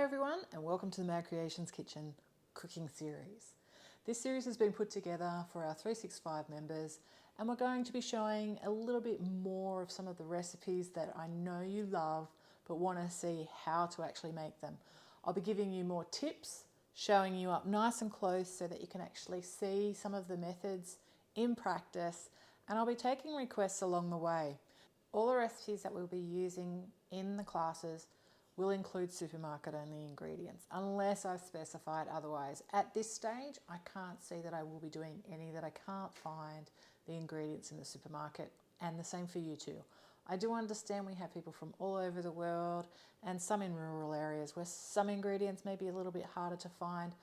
Hi everyone, and welcome to the Mad Creations Kitchen cooking series. This series has been put together for our 365 members, and we're going to be showing a little bit more of some of the recipes that I know you love but want to see how to actually make them. I'll be giving you more tips, showing you up nice and close so that you can actually see some of the methods in practice, and I'll be taking requests along the way. All the recipes that we'll be using in the classes will include supermarket only ingredients unless I've specified otherwise. At this stage, I can't see that I will be doing any that I can't find the ingredients in the supermarket, and the same for you too. I do understand we have people from all over the world and some in rural areas where some ingredients may be a little bit harder to find,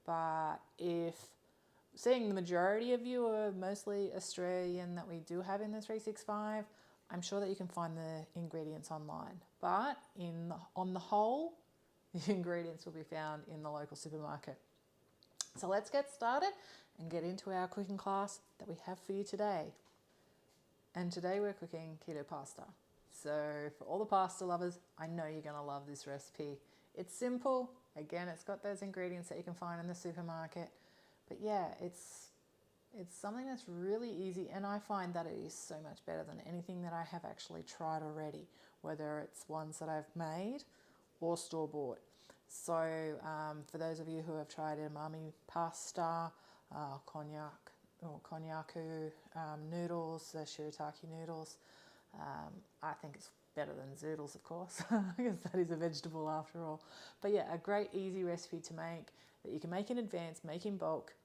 but if seeing the majority of you are mostly Australian that we do have in the 365, I'm sure that you can find the ingredients online, but on the whole, the ingredients will be found in the local supermarket. So let's get started and get into our cooking class that we have for you today. And today we're cooking keto pasta. So for all the pasta lovers, I know you're going to love this recipe. It's simple. Again, it's got those ingredients that you can find in the supermarket. But yeah, it's something that's really easy, and I find that it is so much better than anything that I have actually tried already, whether it's ones that I've made or store-bought. So for those of you who have tried edamame pasta, konjaku noodles, the shirataki noodles, I think it's better than zoodles, of course, because that is a vegetable after all. But yeah, a great easy recipe to make that you can make in advance, make in bulk,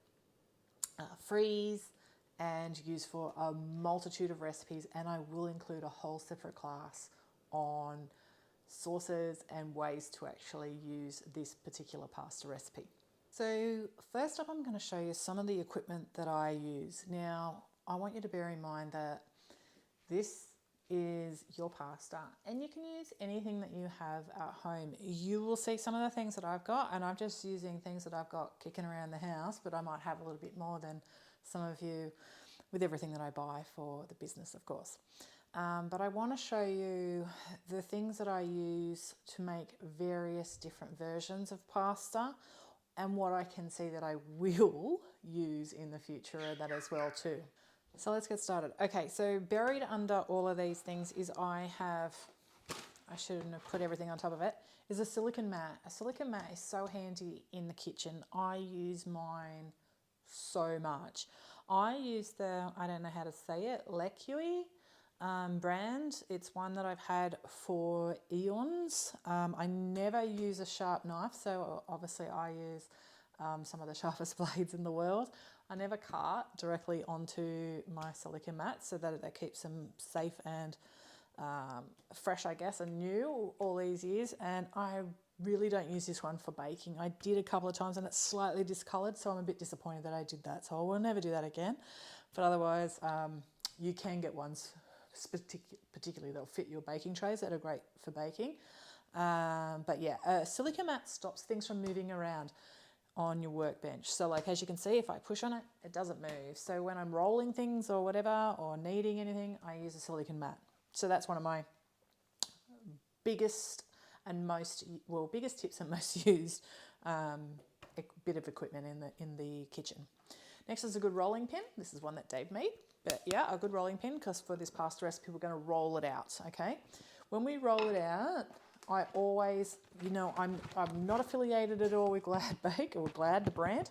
freeze and use for a multitude of recipes, and I will include a whole separate class on sources and ways to actually use this particular pasta recipe. So first up, I'm going to show you some of the equipment that I use. Now, I want you to bear in mind that this is your pasta, and you can use anything that you have at home. You will see some of the things that I've got, and I'm just using things that I've got kicking around the house, but I might have a little bit more than some of you with everything that I buy for the business, of course. But I want to show you the things that I use to make various different versions of pasta, and what I can see that I will use in the future of that as well too. So let's get started. Okay, so buried under all of these things is I shouldn't have put everything on top of it, is a silicone mat. A silicone mat is so handy in the kitchen. I use mine so much. I use I don't know how to say it, Lequi brand. It's one that I've had for eons. I never use a sharp knife, so obviously I use some of the sharpest blades in the world. I never cut directly onto my silicone mat, so that it keeps them safe and fresh, I guess, and new all these years. And I really don't use this one for baking. I did a couple of times and it's slightly discoloured, so I'm a bit disappointed that I did that. So I will never do that again. But otherwise, you can get ones particularly that'll fit your baking trays that are great for baking. But yeah, a silicone mat stops things from moving around on your workbench. So like, as you can see, if I push on it, it doesn't move. So when I'm rolling things or whatever, or kneading anything, I use a silicone mat. So that's one of my biggest tips and most used bit of equipment in the kitchen. Next is a good rolling pin. This is one that Dave made, but yeah, a good rolling pin, because for this pasta recipe, we're going to roll it out, okay? When we roll it out, I always, I'm not affiliated at all with Glad Bake or Glad, the brand,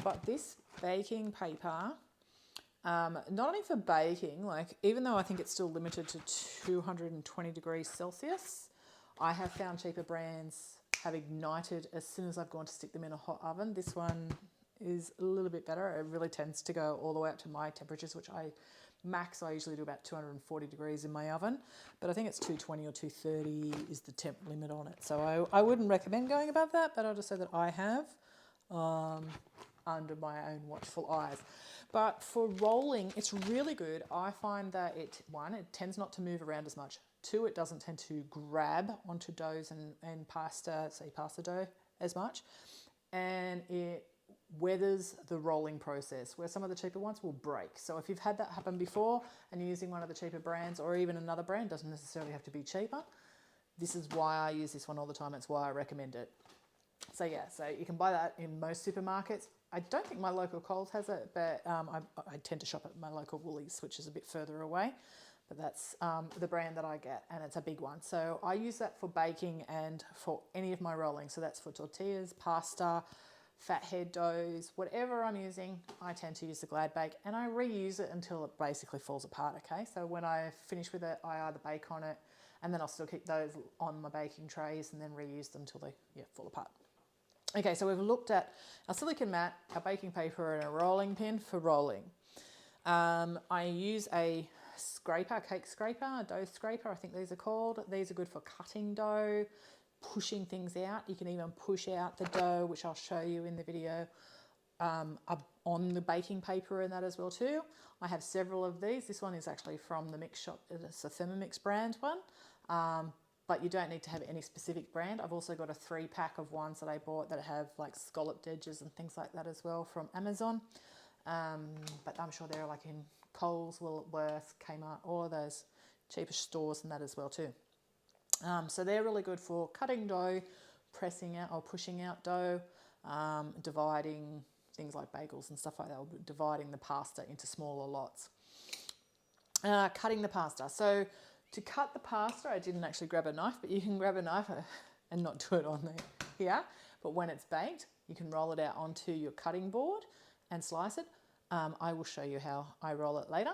but this baking paper, not only for baking, like even though I think it's still limited to 220 degrees Celsius, I have found cheaper brands have ignited as soon as I've gone to stick them in a hot oven. This one is a little bit better. It really tends to go all the way up to my temperatures, which I usually do about 240 degrees in my oven, but I think it's 220 or 230 is the temp limit on it. So I wouldn't recommend going above that, but I'll just say that I have under my own watchful eyes. But for rolling, it's really good. I find that it tends not to move around as much. 2, it doesn't tend to grab onto doughs and pasta dough as much. And it weathers the rolling process, where some of the cheaper ones will break. So if you've had that happen before and you're using one of the cheaper brands, or even another brand, doesn't necessarily have to be cheaper, this is why I use this one all the time. It's why I recommend it. So yeah, so you can buy that in most supermarkets. I don't think my local Coles has it, but I tend to shop at my local Woolies, which is a bit further away. But that's the brand that I get, and it's a big one. So I use that for baking and for any of my rolling. So that's for tortillas, pasta, fathead doughs, whatever I'm using, I tend to use the Glad Bake, and I reuse it until it basically falls apart, okay? So when I finish with it, I either bake on it, and then I'll still keep those on my baking trays and then reuse them until they fall apart. Okay, so we've looked at our silicone mat, our baking paper, and a rolling pin for rolling. I use a scraper, cake scraper, a dough scraper, I think these are called. These are good for cutting dough, pushing things out. You can even push out the dough, which I'll show you in the video, up on the baking paper and that as well too. I have several of these. This one is actually from the mix shop. It's a Thermomix brand one, but you don't need to have any specific brand. I've also got a 3-pack of ones that I bought that have like scalloped edges and things like that as well from Amazon. But I'm sure they're like in Coles, Woolworths, Kmart, all of those cheaper stores and that as well too. So they're really good for cutting dough, pressing out or pushing out dough, dividing things like bagels and stuff like that, or dividing the pasta into smaller lots. Cutting the pasta. So to cut the pasta, I didn't actually grab a knife, but you can grab a knife and not do it on here. But when it's baked, you can roll it out onto your cutting board and slice it. I will show you how I roll it later.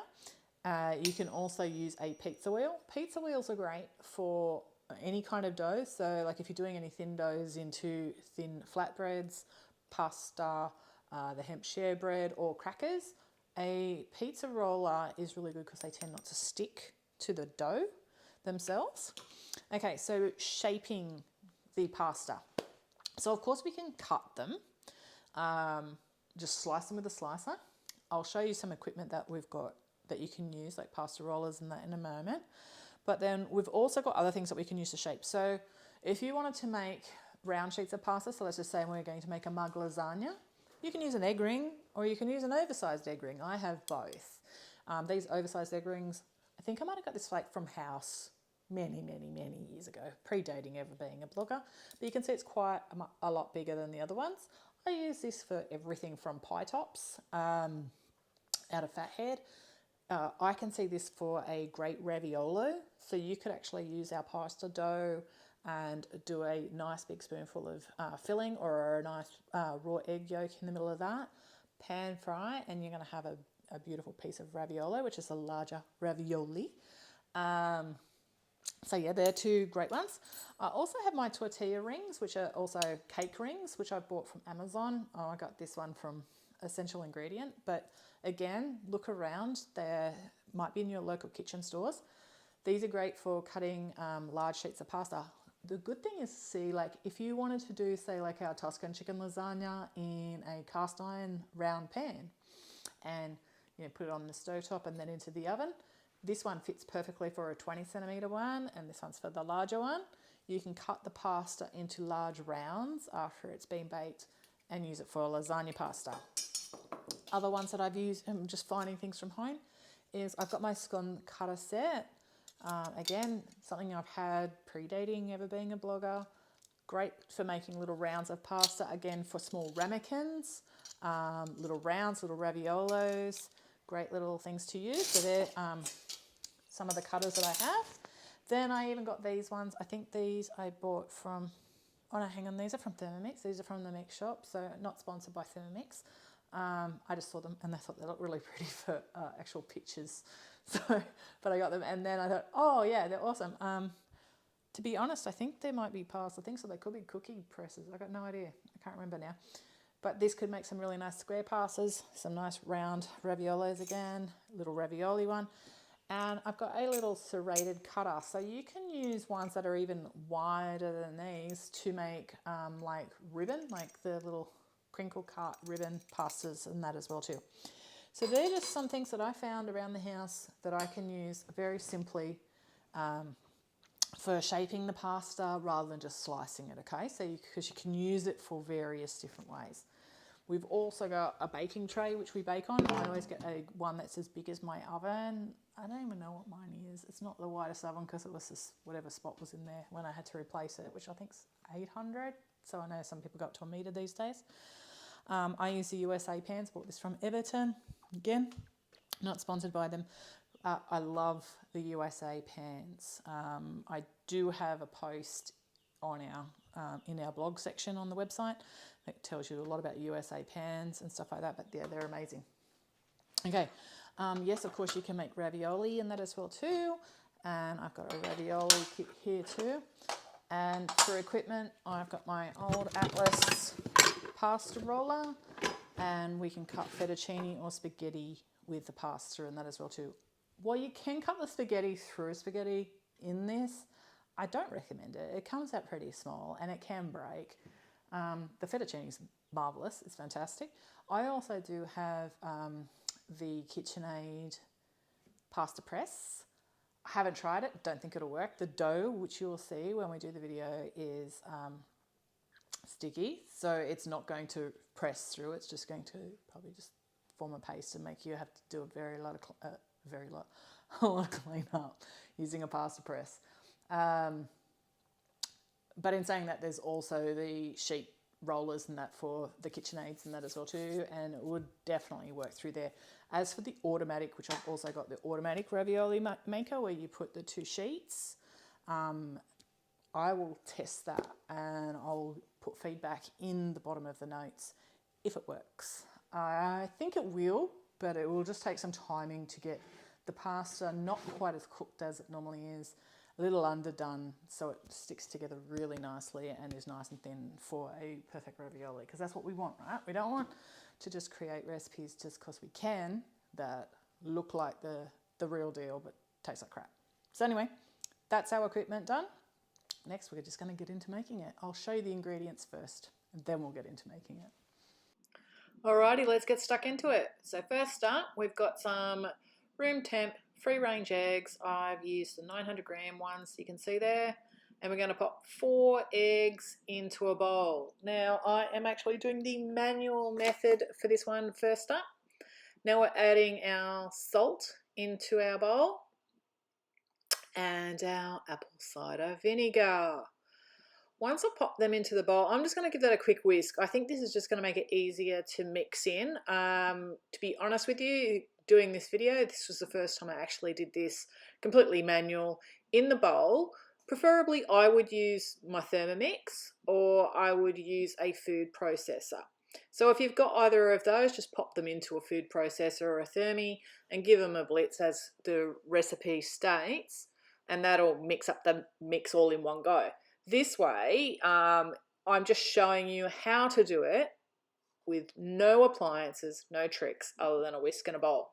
You can also use a pizza wheel. Pizza wheels are great for any kind of dough. So like if you're doing any thin doughs into thin flatbreads, pasta, the hemp share bread or crackers, a pizza roller is really good because they tend not to stick to the dough themselves. Okay, so shaping the pasta. So of course we can cut them, just slice them with a slicer. I'll show you some equipment that we've got that you can use, like pasta rollers and that in a moment. But then we've also got other things that we can use to shape. So if you wanted to make round sheets of pasta, so let's just say we're going to make a mug lasagna, you can use an egg ring or you can use an oversized egg ring. I have both. These oversized egg rings, I think I might have got this like from House many years ago, predating ever being a blogger. But you can see it's quite a lot bigger than the other ones. I use this for everything from pie tops out of fathead. I can see this for a great raviolo. So you could actually use our pasta dough and do a nice big spoonful of filling or a nice raw egg yolk in the middle of that. Pan fry, and you're going to have a beautiful piece of raviolo, which is a larger ravioli. So yeah, they're two great ones. I also have my tortilla rings, which are also cake rings, which I bought from Amazon. Oh, I got this one from Essential Ingredient, but again, look around. They might be in your local kitchen stores. These are great for cutting large sheets of pasta. The good thing is, see, like if you wanted to do, say, like our Tuscan chicken lasagna in a cast iron round pan and put it on the stovetop and then into the oven, this one fits perfectly for a 20 centimetre one, and this one's for the larger one. You can cut the pasta into large rounds after it's been baked and use it for lasagna pasta. Other ones that I've used, I'm just finding things from home, is I've got my scone cutter set. Again, something I've had predating ever being a blogger. Great for making little rounds of pasta, again for small ramekins, little rounds, little raviolos, great little things to use. So they're some of the cutters that I have. Then I even got these ones. I think these I bought from, oh no, hang on, these are from Thermomix. These are from the mix shop, so not sponsored by Thermomix. I just saw them and I thought they looked really pretty for actual pictures. So, but I got them and then I thought, oh yeah, they're awesome. To be honest, I think they might be pasta things, so they could be cookie presses. I got no idea. I can't remember now. But this could make some really nice square pastas, some nice round raviolos again, little ravioli one. And I've got a little serrated cutter. So you can use ones that are even wider than these to make like ribbon, like the little crinkle cut ribbon pastas and that as well too. So they're just some things that I found around the house that I can use very simply for shaping the pasta rather than just slicing it, okay? So because you can use it for various different ways. We've also got a baking tray which we bake on. I always get one that's as big as my oven. I don't even know what mine is. It's not the widest oven because it was just whatever spot was in there when I had to replace it, which I think's 800. So I know some people got to a metre these days. I use the USA pans. Bought this from Everton. Again, not sponsored by them. I love the USA pans. I do have a post on our in our blog section on the website that tells you a lot about USA pans and stuff like that, but yeah, they're amazing. Okay, yes, of course you can make ravioli in that as well too, and I've got a ravioli kit here too. And for equipment, I've got my old Atlas pasta roller, and we can cut fettuccine or spaghetti with the pasta and that as well too. Well, you can cut the spaghetti through spaghetti in this. I don't recommend it. It comes out pretty small and it can break. The fettuccine is marvellous. It's fantastic. I also do have the KitchenAid pasta press. I haven't tried it. Don't think it'll work. The dough, which you'll see when we do the video, is sticky. So it's not going to press through. It's just going to probably just form a paste and make you have to do a lot of clean up using a pasta press. But in saying that, there's also the sheet rollers and that for the KitchenAids and that as well too, and it would definitely work through there. As for the automatic, which I've also got the automatic ravioli maker where you put the 2 sheets, I will test that and I'll put feedback in the bottom of the notes if it works. I think it will, but it will just take some timing to get the pasta not quite as cooked as it normally is, a little underdone, so it sticks together really nicely and is nice and thin for a perfect ravioli, because that's what we want, right? We don't want to just create recipes just because we can that look like the real deal but taste like crap. So anyway, that's our equipment done. Next, we're just going to get into making it. I'll show you the ingredients first and then we'll get into making it. Alrighty, let's get stuck into it. So first up, we've got some room temp free range eggs. I've used the 900 gram ones you can see there, and we're going to pop 4 eggs into a bowl. Now I am actually doing the manual method for this one first up. Now we're adding our salt into our bowl and our apple cider vinegar. Once I pop them into the bowl, I'm just going to give that a quick whisk. I think this is just going to make it easier to mix in. To be honest with you, doing this video, this was the first time I actually did this completely manual in the bowl. Preferably I would use my Thermomix or I would use a food processor. So if you've got either of those, just pop them into a food processor or a Thermi and give them a blitz as the recipe states, and that'll mix up the mix all in one go. This way, I'm just showing you how to do it with no appliances, no tricks other than a whisk and a bowl.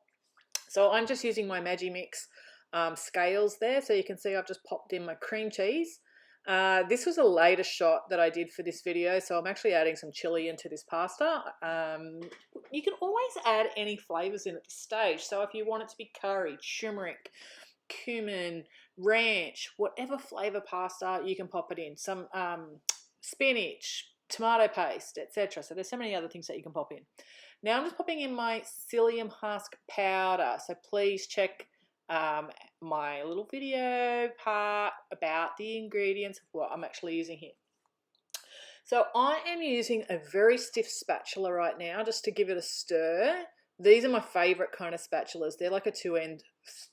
So I'm just using my Magimix scales there. So you can see I've just popped in my cream cheese. This was a later shot that I did for this video, so I'm actually adding some chili into this pasta. You can always add any flavours in at this stage. So if you want it to be curry, turmeric, cumin, ranch, whatever flavour pasta, you can pop it in. Some spinach, tomato paste, etc. So there's so many other things that you can pop in. Now I'm just popping in my psyllium husk powder. So please check my little video part about the ingredients of what I'm actually using here. So I am using a very stiff spatula right now just to give it a stir. These are my favourite kind of spatulas. They're like a 2-end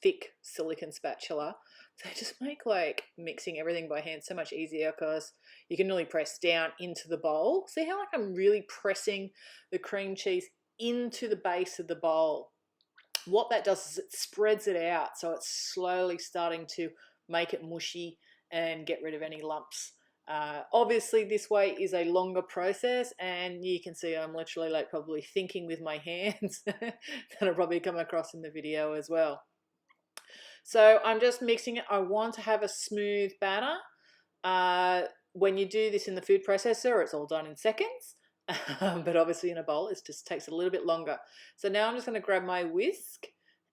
thick silicone spatula. So they just make like mixing everything by hand so much easier because you can really press down into the bowl. See how like I'm really pressing the cream cheese into the base of the bowl. What that does is it spreads it out, so it's slowly starting to make it mushy and get rid of any lumps. Obviously this way is a longer process, and you can see I'm literally like probably thinking with my hands. That'll probably come across in the video as well. So I'm just mixing it. I want to have a smooth batter. When you do this in the food processor, it's all done in seconds. But obviously in a bowl, it just takes a little bit longer. So now I'm just going to grab my whisk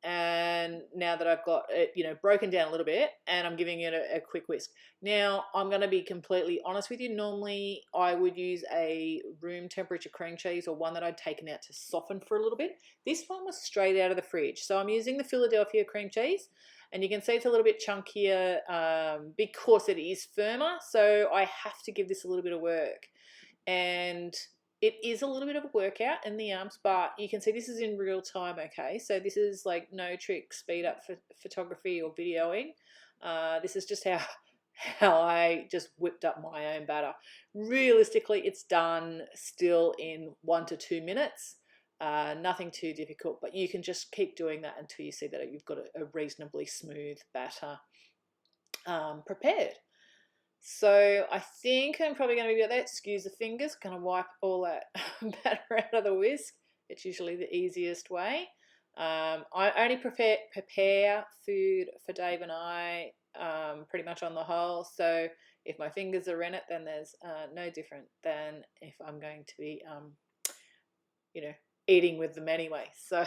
and now that I've got it, broken down a little bit, and I'm giving it a quick whisk. Now, I'm going to be completely honest with you. Normally, I would use a room temperature cream cheese, or one that I'd taken out to soften for a little bit. This one was straight out of the fridge. So I'm using the Philadelphia cream cheese, and you can see it's a little bit chunkier because it is firmer. So I have to give this a little bit of work. And it is a little bit of a workout in the arms, but you can see this is in real time, okay? So this is like no trick speed up for photography or videoing. This is just how I just whipped up my own batter. Realistically, it's done still in 1 to 2 minutes. Nothing too difficult, but you can just keep doing that until you see that you've got a reasonably smooth batter prepared. So I think I'm probably going to be about that. Excuse the fingers. Going to wipe all that batter out of the whisk. It's usually the easiest way. I only prepare food for Dave and I pretty much on the whole. So if my fingers are in it, then there's no different than if I'm going to be, eating with them anyway. So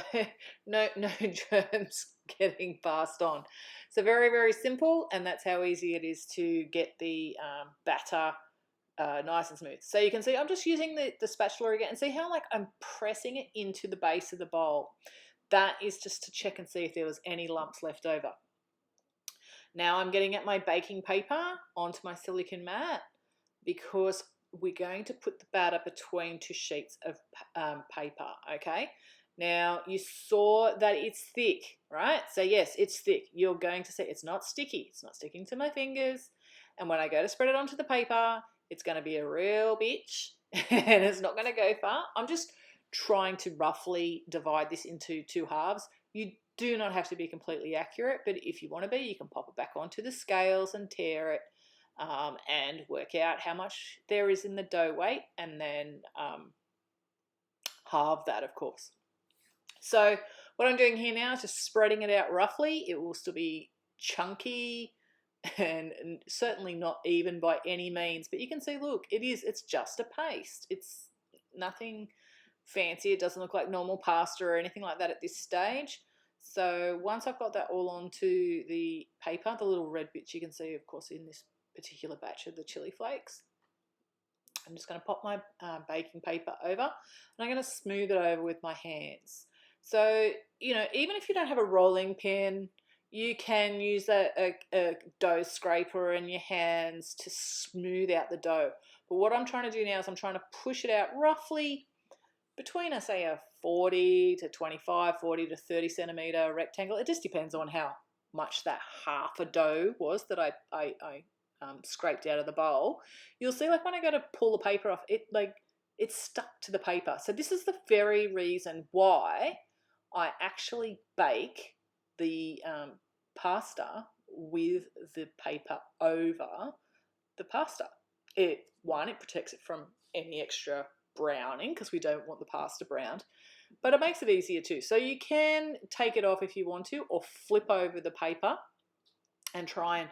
no germs getting passed on. So very, very simple, and that's how easy it is to get the batter nice and smooth. So you can see I'm just using the spatula again, and see how I'm pressing it into the base of the bowl. That is just to check and see if there was any lumps left over. Now I'm getting at my baking paper onto my silicone mat, because we're going to put the batter between 2 sheets of paper, okay? Now, you saw that it's thick, right? So yes, it's thick. You're going to see it's not sticky. It's not sticking to my fingers. And when I go to spread it onto the paper, it's going to be a real bitch, and it's not going to go far. I'm just trying to roughly divide this into 2 halves. You do not have to be completely accurate, but if you want to be, you can pop it back onto the scales and tear it. And work out how much there is in the dough weight, and then halve that, of course. So what I'm doing here now is just spreading it out roughly. It will still be chunky and certainly not even by any means, but you can see, look, it's just a paste. It's nothing fancy. It doesn't look like normal pasta or anything like that at this stage. So once I've got that all onto the paper, the little red bits you can see, of course, in this particular batch of the chili flakes, I'm just going to pop my baking paper over, and I'm going to smooth it over with my hands. So, even if you don't have a rolling pin, you can use a dough scraper in your hands to smooth out the dough. But what I'm trying to do now is I'm trying to push it out roughly between, I say, a 40 to 25, 40 to 30 centimeter rectangle. It just depends on how much that half a dough was that I scraped out of the bowl. You'll see, when I go to pull the paper off, it's stuck to the paper. So this is the very reason why I actually bake the pasta with the paper over the pasta. It protects it from any extra browning, because we don't want the pasta browned, but it makes it easier too. So you can take it off if you want to, or flip over the paper and try and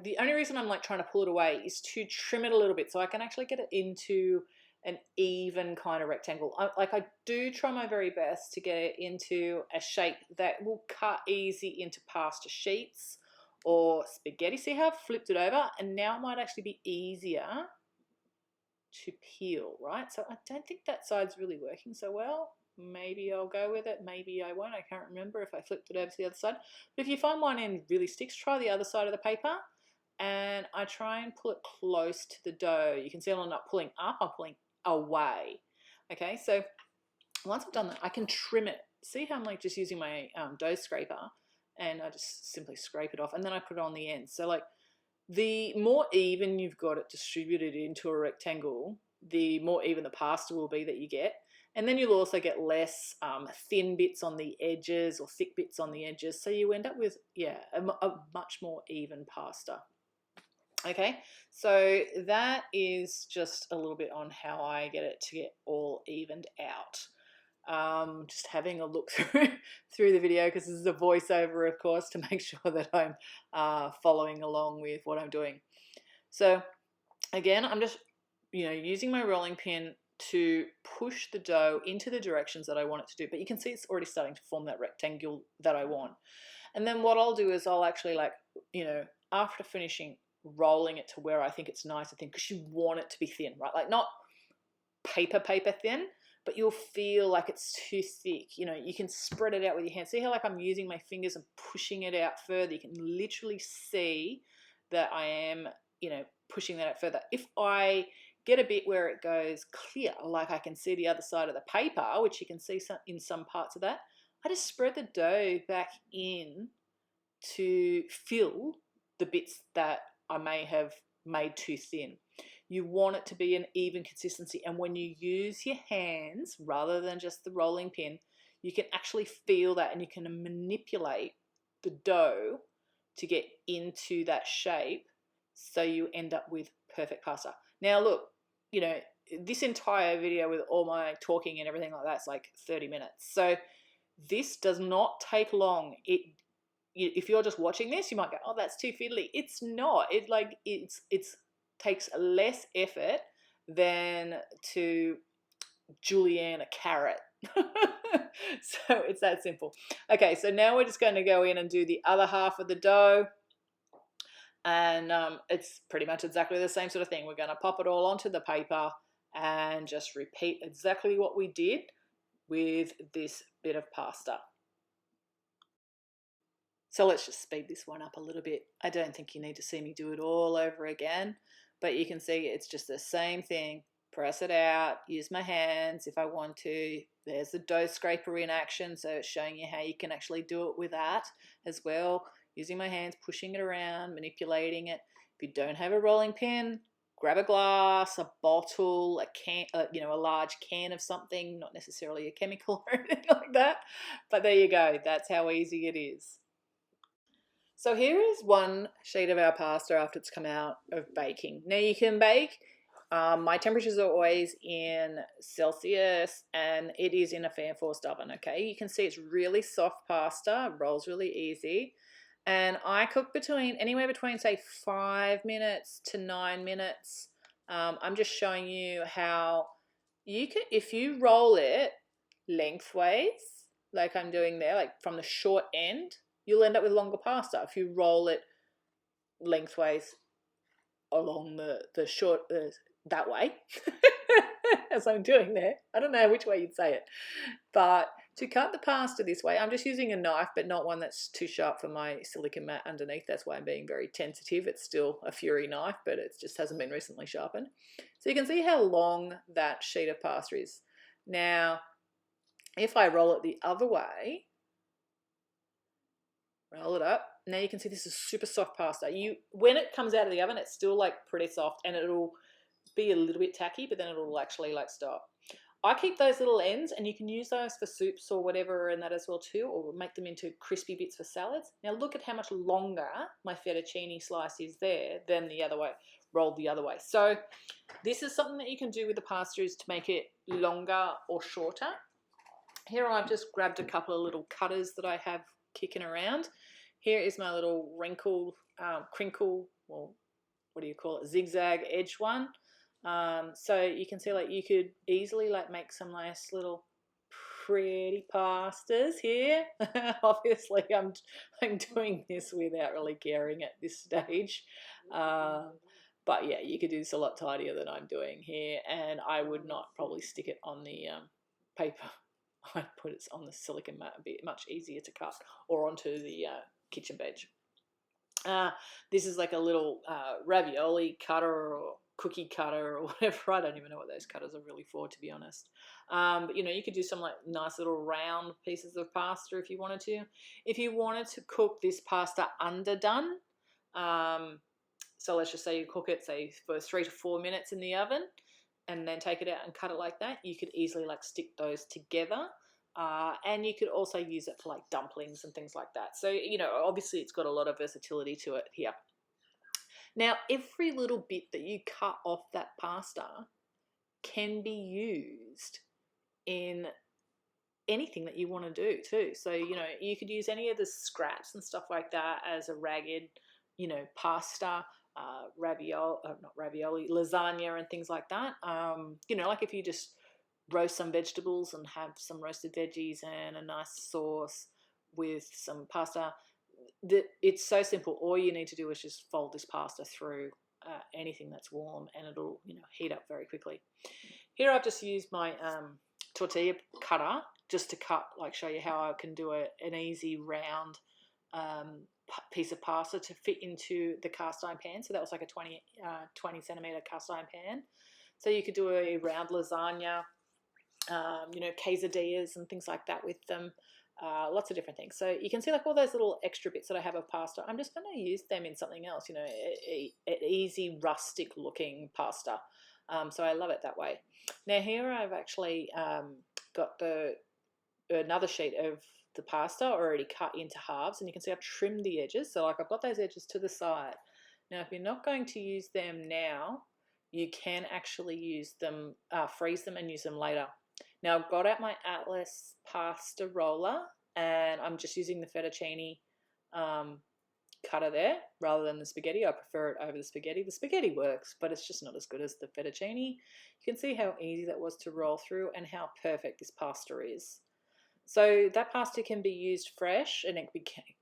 the only reason I'm trying to pull it away is to trim it a little bit, so I can actually get it into an even kind of rectangle. I do try my very best to get it into a shape that will cut easy into pasta sheets or spaghetti. See how I've flipped it over, and now it might actually be easier to peel, right? So I don't think that side's really working so well. Maybe I'll go with it, maybe I won't. I can't remember if I flipped it over to the other side. But if you find one end really sticks, try the other side of the paper, and I try and pull it close to the dough. You can see I'm not pulling up, I'm pulling away. Okay, so once I've done that, I can trim it. See how I'm just using my dough scraper, and I just simply scrape it off, and then I put it on the end. So the more even you've got it distributed into a rectangle, the more even the pasta will be that you get. And then you'll also get less thin bits on the edges or thick bits on the edges. So you end up with, a much more even pasta. Okay, so that is just a little bit on how I get it to get all evened out. Just having a look through the video, because this is a voiceover, of course, to make sure that I'm following along with what I'm doing. So again, I'm just using my rolling pin to push the dough into the directions that I want it to do. But you can see it's already starting to form that rectangle that I want. And then what I'll do is I'll actually, like, you know, after finishing rolling it to where I think it's nice and thin, because you want it to be thin, right? Like not paper thin, but you'll feel like it's too thick. You know, you can spread it out with your hands. See how like I'm using my fingers and pushing it out further? You can literally see that I am, you know, pushing that out further. If I get a bit where it goes clear, like I can see the other side of the paper, which you can see in some parts of that, I just spread the dough back in to fill the bits that I may have made too thin. You want it to be an even consistency, and when you use your hands rather than just the rolling pin, you can actually feel that, and you can manipulate the dough to get into that shape so you end up with perfect pasta. Now look, you know, this entire video with all my talking and everything like that's like 30 minutes. So this does not take long. If you're just watching this, you might go, oh, that's too fiddly. It's not. It's takes less effort than to julienne a carrot. So it's that simple. Okay, so now we're just going to go in and do the other half of the dough. And it's pretty much exactly the same sort of thing. We're going to pop it all onto the paper and just repeat exactly what we did with this bit of pasta. So let's just speed this one up a little bit. I don't think you need to see me do it all over again, but you can see it's just the same thing. Press it out, use my hands if I want to. There's the dough scraper in action, so it's showing you how you can actually do it with that as well. Using my hands, pushing it around, manipulating it. If you don't have a rolling pin, grab a glass, a bottle, a can, you know, a large can of something, not necessarily a chemical or anything like that. But there you go. That's how easy it is. So here is one sheet of our pasta after it's come out of baking. Now you can bake, my temperatures are always in Celsius, and it is in a fan forced oven, okay? You can see it's really soft pasta, rolls really easy. And I cook anywhere between say 5 minutes to 9 minutes. I'm just showing you how you can, if you roll it lengthways, like I'm doing there, like from the short end, you'll end up with longer pasta. If you roll it lengthways along the short, that way, as I'm doing there. I don't know which way you'd say it. But to cut the pasta this way, I'm just using a knife, but not one that's too sharp for my silicone mat underneath. That's why I'm being very tentative. It's still a Fury knife, but it just hasn't been recently sharpened. So you can see how long that sheet of pasta is. Now, if I roll it the other way, roll it up. Now you can see this is super soft pasta. When it comes out of the oven, it's still like pretty soft, and it'll be a little bit tacky, but then it'll actually like stop. I keep those little ends, and you can use those for soups or whatever and that as well too, or make them into crispy bits for salads. Now look at how much longer my fettuccine slice is there than the other way, rolled the other way. So this is something that you can do with the pasta, is to make it longer or shorter. Here I've just grabbed a couple of little cutters that I have kicking around. Here is my little crinkle, well, what do you call it, zigzag edge one. So you can see, like, you could easily like make some nice little pretty pastas here. Obviously I'm doing this without really caring at this stage, but yeah, you could do this a lot tidier than I'm doing here, and I would not probably stick it on the paper. I'd put it on the silicone mat, a bit much easier to cut, or onto the kitchen bench. This is like a little ravioli cutter or cookie cutter or whatever. I don't even know what those cutters are really for, to be honest. But you know, you could do some like nice little round pieces of pasta if you wanted to. If you wanted to cook this pasta underdone, so let's just say you cook it, say, for 3 to 4 minutes in the oven, and then take it out and cut it like that, you could easily like stick those together. And you could also use it for like dumplings and things like that. So, you know, obviously it's got a lot of versatility to it here. Now, every little bit that you cut off that pasta can be used in anything that you want to do too. So, you know, you could use any of the scraps and stuff like that as a ragged, you know, pasta lasagna and things like that. Like if you just roast some vegetables and have some roasted veggies and a nice sauce with some pasta. It's so simple. All you need to do is just fold this pasta through anything that's warm, and it'll heat up very quickly. Here I've just used my tortilla cutter just to show you how I can do an easy round piece of pasta to fit into the cast iron pan. So that was like a 20 centimeter cast iron pan. So you could do a round lasagna, quesadillas and things like that with them. Lots of different things. So you can see like all those little extra bits that I have of pasta. I'm just going to use them in something else, an easy rustic looking pasta. So I love it that way. Now here I've actually got another sheet of the pasta already cut into halves, and you can see I've trimmed the edges. So like I've got those edges to the side. Now if you're not going to use them now, you can actually use them, freeze them and use them later. Now I've got out my Atlas pasta roller, and I'm just using the fettuccine cutter there rather than the spaghetti. I prefer it over the spaghetti. The spaghetti works, but it's just not as good as the fettuccine. You can see how easy that was to roll through and how perfect this pasta is. So that pasta can be used fresh, and it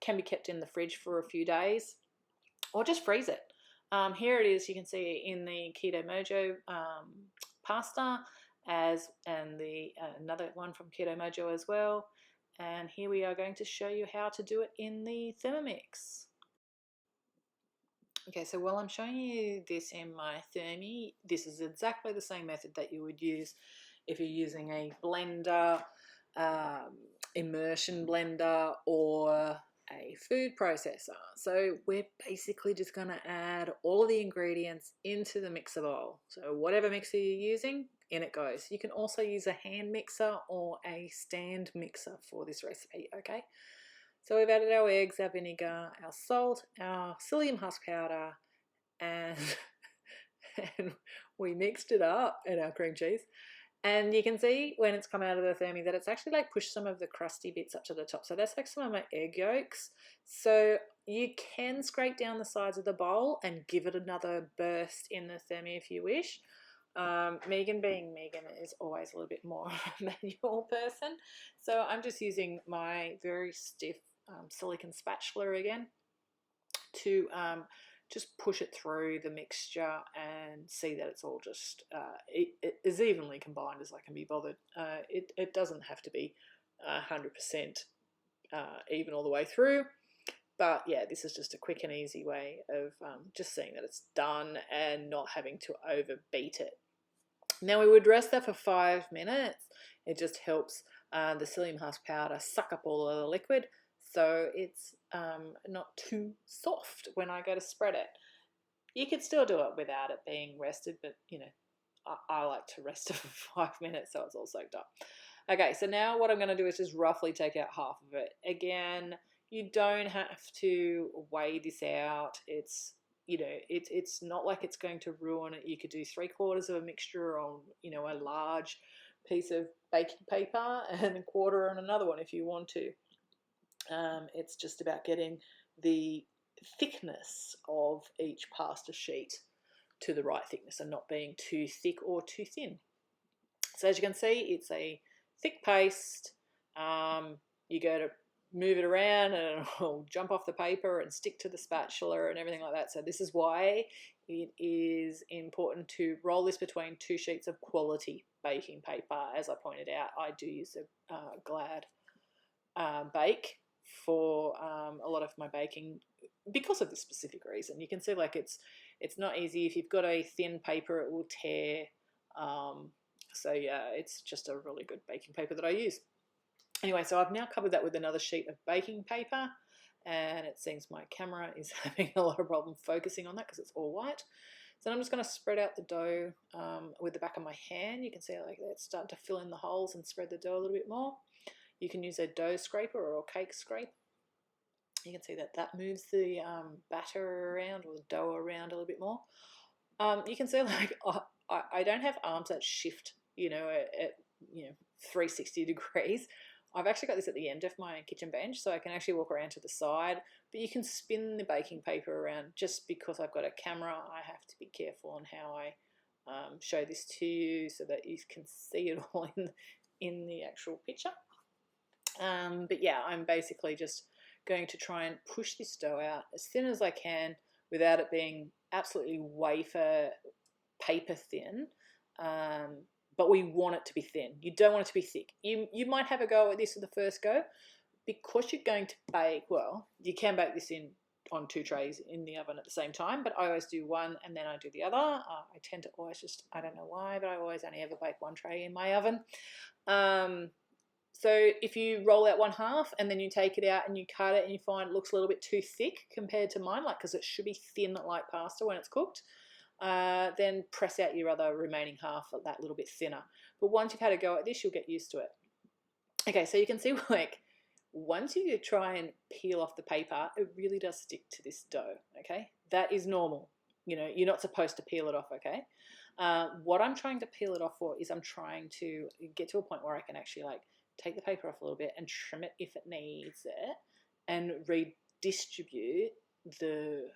can be kept in the fridge for a few days, or just freeze it. Here it is. You can see in the Keto Mojo pasta, and the another one from Keto Mojo as well. And here we are going to show you how to do it in the Thermomix. Okay, so while I'm showing you this in my Thermi, this is exactly the same method that you would use if you're using a blender, immersion blender, or a food processor. So we're basically just going to add all of the ingredients into the mixer bowl. So whatever mixer you're using, in it goes. You can also use a hand mixer or a stand mixer for this recipe, okay? So we've added our eggs, our vinegar, our salt, our psyllium husk powder, and we mixed it up, and our cream cheese. And you can see when it's come out of the Thermi that it's actually like pushed some of the crusty bits up to the top. So that's like some of my egg yolks. So you can scrape down the sides of the bowl and give it another burst in the Thermi if you wish. Megan, being Megan, is always a little bit more manual person. So I'm just using my very stiff silicone spatula again to just push it through the mixture and see that it's all just as evenly combined as I can be bothered. It doesn't have to be 100% even all the way through, but yeah, this is just a quick and easy way of just seeing that it's done and not having to overbeat it. Now we would rest that for 5 minutes. It just helps the psyllium husk powder suck up all of the liquid, so it's not too soft when I go to spread it. You could still do it without it being rested, but I like to rest it for 5 minutes so it's all soaked up. Okay, so now what I'm going to do is just roughly take out half of it. Again, you don't have to weigh this out. It's not like it's going to ruin it. You could do 3/4 of a mixture on a large piece of baking paper and a quarter on another one if you want to. It's just about getting the thickness of each pasta sheet to the right thickness and not being too thick or too thin. So as you can see, it's a thick paste. You go to move it around and it'll jump off the paper and stick to the spatula and everything like that. So this is why it is important to roll this between 2 sheets of quality baking paper. As I pointed out, I do use a Glad bake for a lot of my baking because of this specific reason. You can see like it's not easy. If you've got a thin paper, it will tear. So yeah, it's just a really good baking paper that I use. Anyway, so I've now covered that with another sheet of baking paper, and it seems my camera is having a lot of problem focusing on that because it's all white. So I'm just going to spread out the dough with the back of my hand. You can see like it's starting to fill in the holes and spread the dough a little bit more. You can use a dough scraper or a cake scraper. You can see that that moves the batter around or the dough around a little bit more. You can see like I don't have arms that shift, at 360 degrees. I've actually got this at the end of my kitchen bench, so I can actually walk around to the side, but you can spin the baking paper around. Just because I've got a camera, I have to be careful on how I show this to you so that you can see it all in the actual picture. But yeah, I'm basically just going to try and push this dough out as thin as I can without it being absolutely wafer paper thin. But we want it to be thin. You don't want it to be thick. You might have a go at this at the first go. Because you're going to bake, well, you can bake this on 2 trays in the oven at the same time, but I always do one and then I do the other. I tend to always just, I don't know why, but I always only ever bake 1 tray in my oven. So if you roll out 1/2 and then you take it out and you cut it and you find it looks a little bit too thick compared to mine, like, because it should be thin like pasta when it's cooked, then press out your other remaining half of that little bit thinner. But once you've had a go at this, you'll get used to it. Okay, so you can see, like, once you try and peel off the paper, it really does stick to this dough, okay? That is normal. You know, you're not supposed to peel it off, okay? What I'm trying to peel it off for is I'm trying to get to a point where I can actually, like, take the paper off a little bit and trim it if it needs it and redistribute the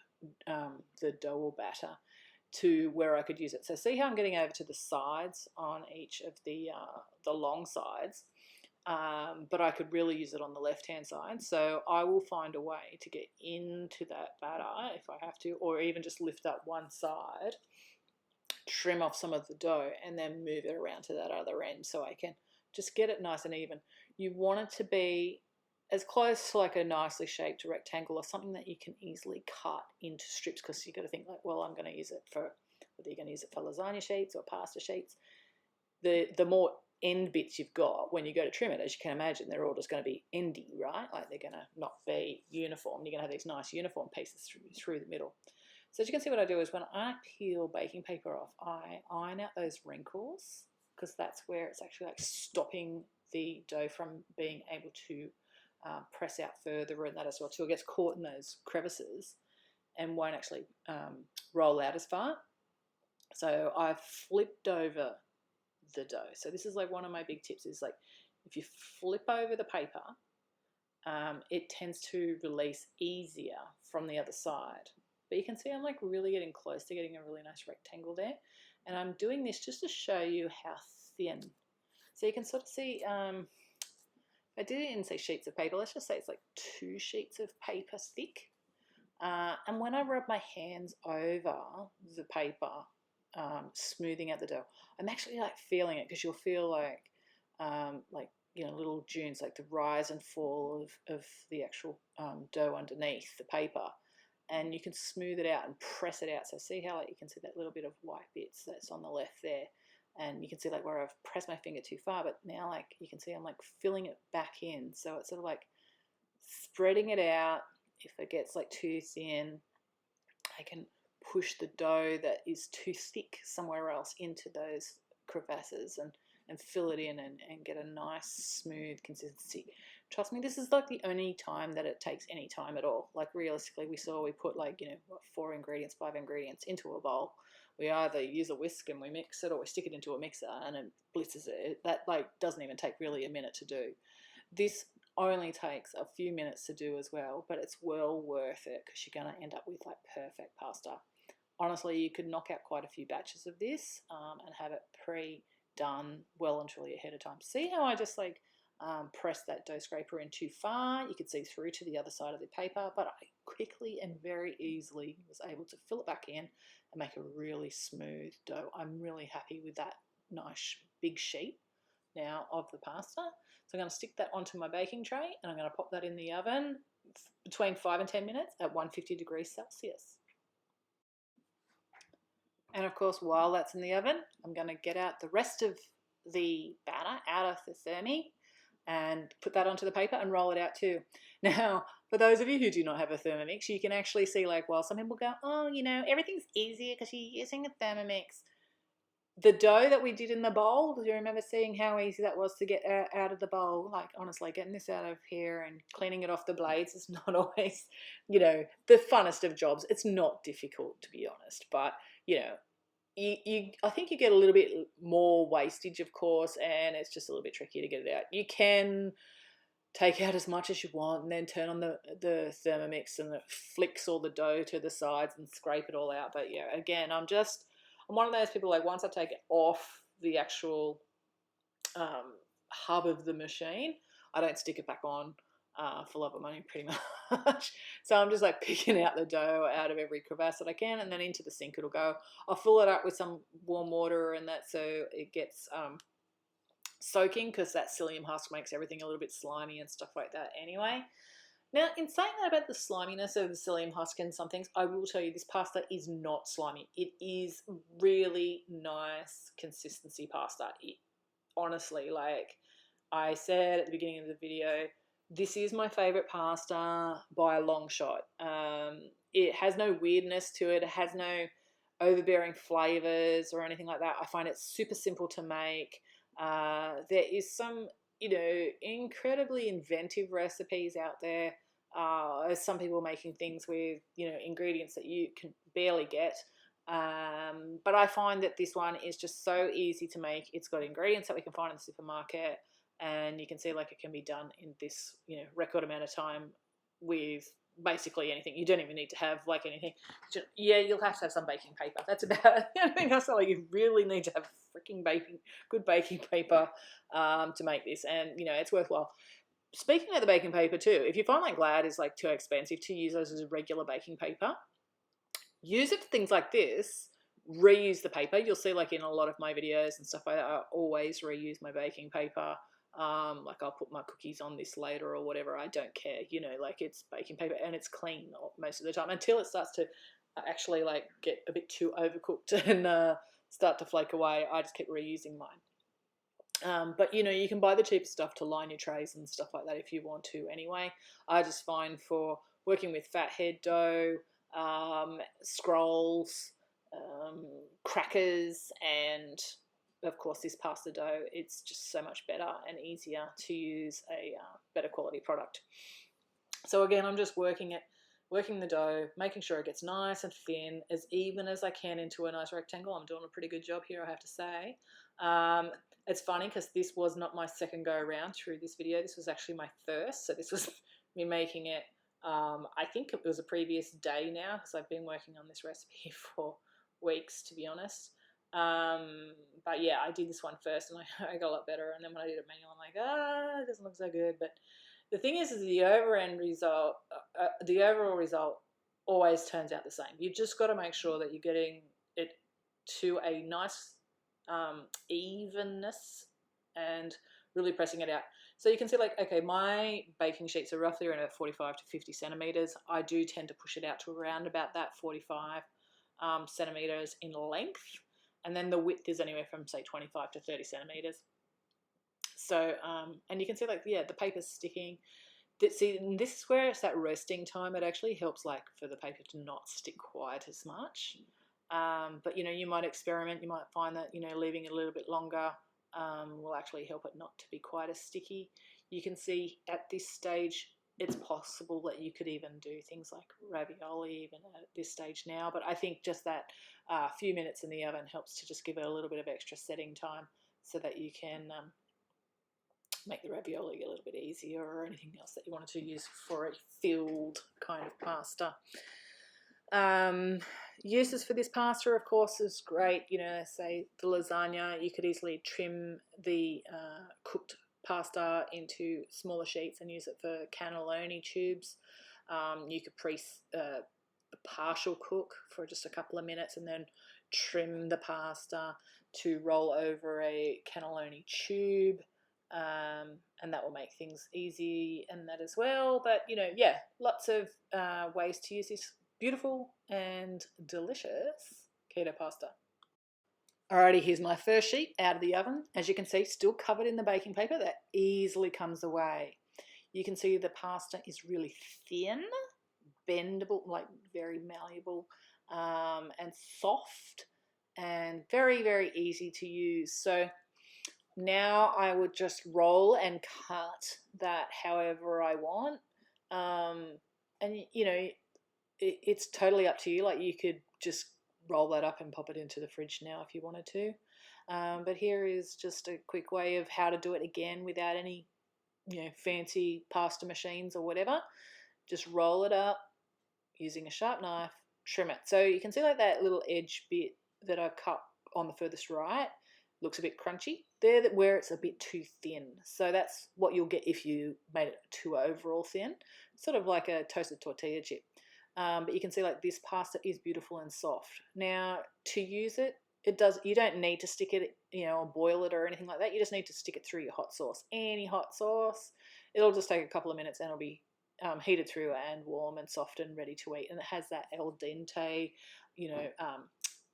dough or batter to where I could use it. So see how I'm getting over to the sides on each of the long sides? But I could really use it on the left-hand side. So I will find a way to get into that batter if I have to, or even just lift up one side, trim off some of the dough, and then move it around to that other end so I can just get it nice and even. You want it to be as close to like a nicely shaped rectangle or something that you can easily cut into strips, because you've got to think like, well, I'm going to use it for, whether you're going to use it for lasagna sheets or pasta sheets. The more end bits you've got when you go to trim it, as you can imagine, they're all just going to be endy, right? Like, they're going to not be uniform. You're going to have these nice uniform pieces through the middle. So as you can see, what I do is when I peel baking paper off, I iron out those wrinkles, because that's where it's actually like stopping the dough from being able to press out further, and that as well too. It gets caught in those crevices and won't actually roll out as far. So I've flipped over the dough. So this is like one of my big tips, is like, if you flip over the paper, it tends to release easier from the other side. But you can see I'm like really getting close to getting a really nice rectangle there. And I'm doing this just to show you how thin. So you can sort of see, I didn't say sheets of paper, let's just say it's like 2 sheets of paper thick. And when I rub my hands over the paper, smoothing out the dough, I'm actually like feeling it, because you'll feel like you know, little dunes, like the rise and fall of the actual dough underneath the paper, and you can smooth it out and press it out. So see how, like, you can see that little bit of white bits that's on the left there, and you can see like where I've pressed my finger too far, but now like you can see I'm like filling it back in, so it's sort of like spreading it out. If it gets like too thin, I can push the dough that is too thick somewhere else into those crevasses and fill it in and get a nice smooth consistency. Trust me, this is like the only time that it takes any time at all. Like, realistically, we put like, you know, what, 4 ingredients, 5 ingredients into a bowl. We either use a whisk and we mix it, or we stick it into a mixer and it blitzes it. That like doesn't even take really a minute to do. This only takes a few minutes to do as well, but it's well worth it, because you're going to end up with like perfect pasta. Honestly, you could knock out quite a few batches of this and have it pre-done well and truly ahead of time. See how I just like pressed that dough scraper in too far? You could see through to the other side of the paper, but I quickly and very easily was able to fill it back in and make a really smooth dough. I'm really happy with that nice big sheet now of the pasta. So I'm going to stick that onto my baking tray, and I'm going to pop that in the oven between 5 and 10 minutes at 150 degrees Celsius. And of course, while that's in the oven, I'm going to get out the rest of the batter out of the thermi and put that onto the paper and roll it out too. Now, for those of you who do not have a Thermomix, you can actually see, like, while some people go, oh, you know, everything's easier because you're using a Thermomix. The dough that we did in the bowl, do you remember seeing how easy that was to get out of the bowl? Like, honestly, getting this out of here and cleaning it off the blades is not always, you know, the funnest of jobs. It's not difficult, to be honest, but, you know, I think you get a little bit more wastage, of course, and it's just a little bit trickier to get it out. You can take out as much as you want, and then turn on the Thermomix, and it flicks all the dough to the sides and scrape it all out. But yeah, again, I'm one of those people, like, once I take it off the actual hub of the machine, I don't stick it back on for love of money, pretty much. So I'm just like picking out the dough out of every crevasse that I can, and then into the sink it'll go. I'll fill it up with some warm water and that, so it gets soaking, because that psyllium husk makes everything a little bit slimy and stuff like that anyway. Now, in saying that about the sliminess of the psyllium husk and some things, I will tell you this pasta is not slimy. It is really nice consistency pasta. Honestly, like I said at the beginning of the video, this is my favorite pasta by a long shot. It has no weirdness to it. It has no overbearing flavors or anything like that. I find it super simple to make. There is some, incredibly inventive recipes out there. There's some people making things with, ingredients that you can barely get. But I find that this one is just so easy to make. It's got ingredients that we can find in the supermarket, and you can see like it can be done in this, record amount of time with basically anything. You don't even need to have like anything. Yeah, you'll have to have some baking paper. That's about the only thing else. Like, you really need to have freaking good baking paper to make this, and it's worthwhile. Speaking of the baking paper too, if you find like Glad is like too expensive to use as a regular baking paper, use it for things like this. Reuse the paper. You'll see like in a lot of my videos and stuff like that, I always reuse my baking paper. Like I'll put my cookies on this later or whatever. I don't care, like it's baking paper and it's clean most of the time, until it starts to actually like get a bit too overcooked and start to flake away. I just keep reusing mine. But you can buy the cheaper stuff to line your trays and stuff like that if you want to anyway. I just find for working with fathead dough, scrolls, crackers, and of course this pasta dough, it's just so much better and easier to use a better quality product. So again, I'm just working the dough, making sure it gets nice and thin, as even as I can into a nice rectangle. I'm doing a pretty good job here, I have to say. It's funny because this was not my second go around through this video. This was actually my first. So this was me making it, I think it was a previous day now, because I've been working on this recipe for weeks, to be honest. But yeah, I did this one first and I got a lot better. And then when I did it manual, I'm like, it doesn't look so good. But the thing is the overall result always turns out the same. You've just got to make sure that you're getting it to a nice evenness and really pressing it out. So you can see, like, okay, my baking sheets are roughly around 45 to 50 centimeters. I do tend to push it out to around about that 45 centimeters in length. And then the width is anywhere from, say, 25 to 30 centimeters. So, and you can see, like, yeah, the paper's sticking. See, and this is where it's that resting time. It actually helps, like, for the paper to not stick quite as much. But, you might experiment. You might find that, leaving it a little bit longer will actually help it not to be quite as sticky. You can see at this stage, it's possible that you could even do things like ravioli even at this stage now. But I think just that few minutes in the oven helps to just give it a little bit of extra setting time so that you can make the ravioli a little bit easier, or anything else that you wanted to use for a filled kind of pasta. Uses for this pasta, of course, is great. Say the lasagna, you could easily trim the cooked pasta into smaller sheets and use it for cannelloni tubes. You could partial cook for just a couple of minutes and then trim the pasta to roll over a cannelloni tube, and that will make things easy and that as well. But yeah, lots of ways to use this beautiful and delicious keto pasta. Alrighty, here's my first sheet out of the oven. As you can see, still covered in the baking paper. That easily comes away. You can see the pasta is really thin, bendable, like very malleable, and soft, and very, very easy to use. So now I would just roll and cut that however I want. And it's totally up to you. Like, you could just roll that up and pop it into the fridge now if you wanted to. But here is just a quick way of how to do it again without any fancy pasta machines or whatever. Just roll it up using a sharp knife, trim it. So you can see like that little edge bit that I cut on the furthest right looks a bit crunchy. There, where it's a bit too thin. So that's what you'll get if you made it too overall thin, sort of like a toasted tortilla chip. But you can see like this pasta is beautiful and soft. Now to use it, you don't need to stick it, or boil it or anything like that. You just need to stick it through your hot sauce. Any hot sauce. It'll just take a couple of minutes and it'll be heated through and warm and soft and ready to eat. And it has that al dente,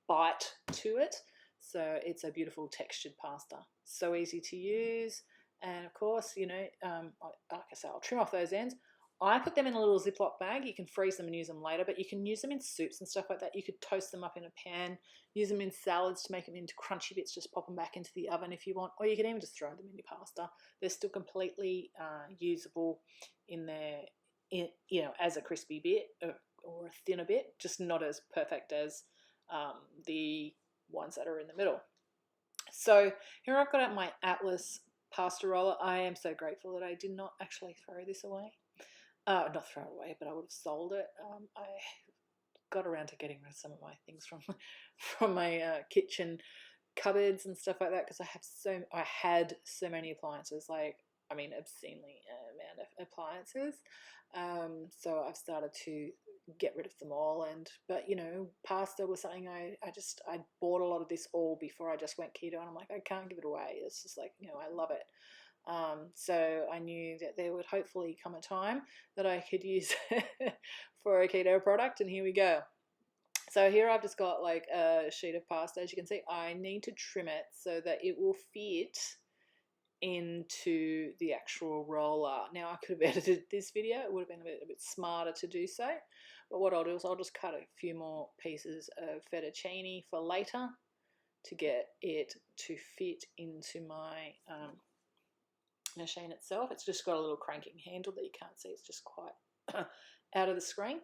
bite to it. So it's a beautiful textured pasta. So easy to use. And of course, like I say, I'll trim off those ends. I put them in a little Ziploc bag. You can freeze them and use them later, but you can use them in soups and stuff like that. You could toast them up in a pan, use them in salads to make them into crunchy bits, just pop them back into the oven if you want, or you can even just throw them in your pasta. They're still completely usable in there, as a crispy bit or a thinner bit, just not as perfect as the ones that are in the middle. So here I've got out my Atlas pasta roller. I am so grateful that I did not actually throw this away. Not throw it away, but I would have sold it. I got around to getting rid of some of my things from my kitchen cupboards and stuff like that, because I had so many appliances, obscenely amount of appliances. So I've started to get rid of them all. But pasta was something I bought a lot of this all before I just went keto, and I'm like, I can't give it away. It's just like, I love it. So I knew that there would hopefully come a time that I could use for a keto product, and here we go. So here I've just got like a sheet of pasta. As you can see, I need to trim it so that it will fit into the actual roller. Now I could have edited this video. It would have been a bit smarter to do so. But what I'll do is I'll just cut a few more pieces of fettuccine for later to get it to fit into my machine itself. It's just got a little cranking handle that you can't see. It's just quite out of the screen.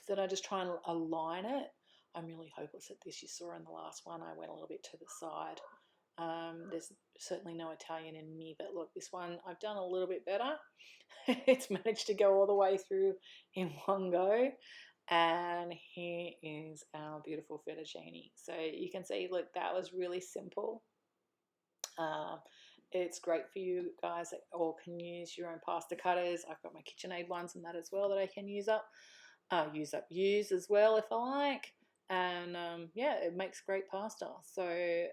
So then I just try and align it. I'm really hopeless at this. You saw in the last one I went a little bit to the side. There's certainly no Italian in me, but look, this one I've done a little bit better. It's managed to go all the way through in one go. And here is our beautiful fettuccine. So you can see, look, that was really simple. It's great for you guys that all can use your own pasta cutters. I've got my KitchenAid ones and that as well that I can use as well if I like. And it makes great pasta. So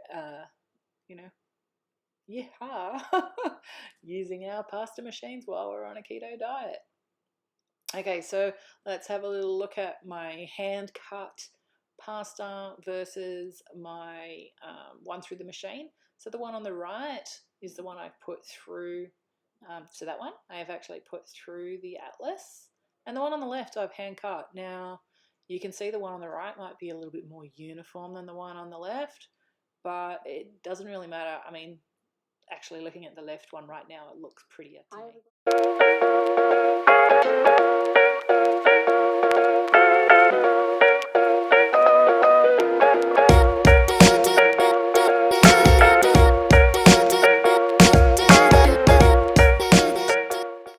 using our pasta machines while we're on a keto diet. Okay, so let's have a little look at my hand cut pasta versus my one through the machine. So the one on the right is the one I've put through, so that one I have actually put through the Atlas, and the one on the left I've hand cut. Now you can see the one on the right might be a little bit more uniform than the one on the left, but it doesn't really matter. I mean, actually looking at the left one right now, it looks prettier to me.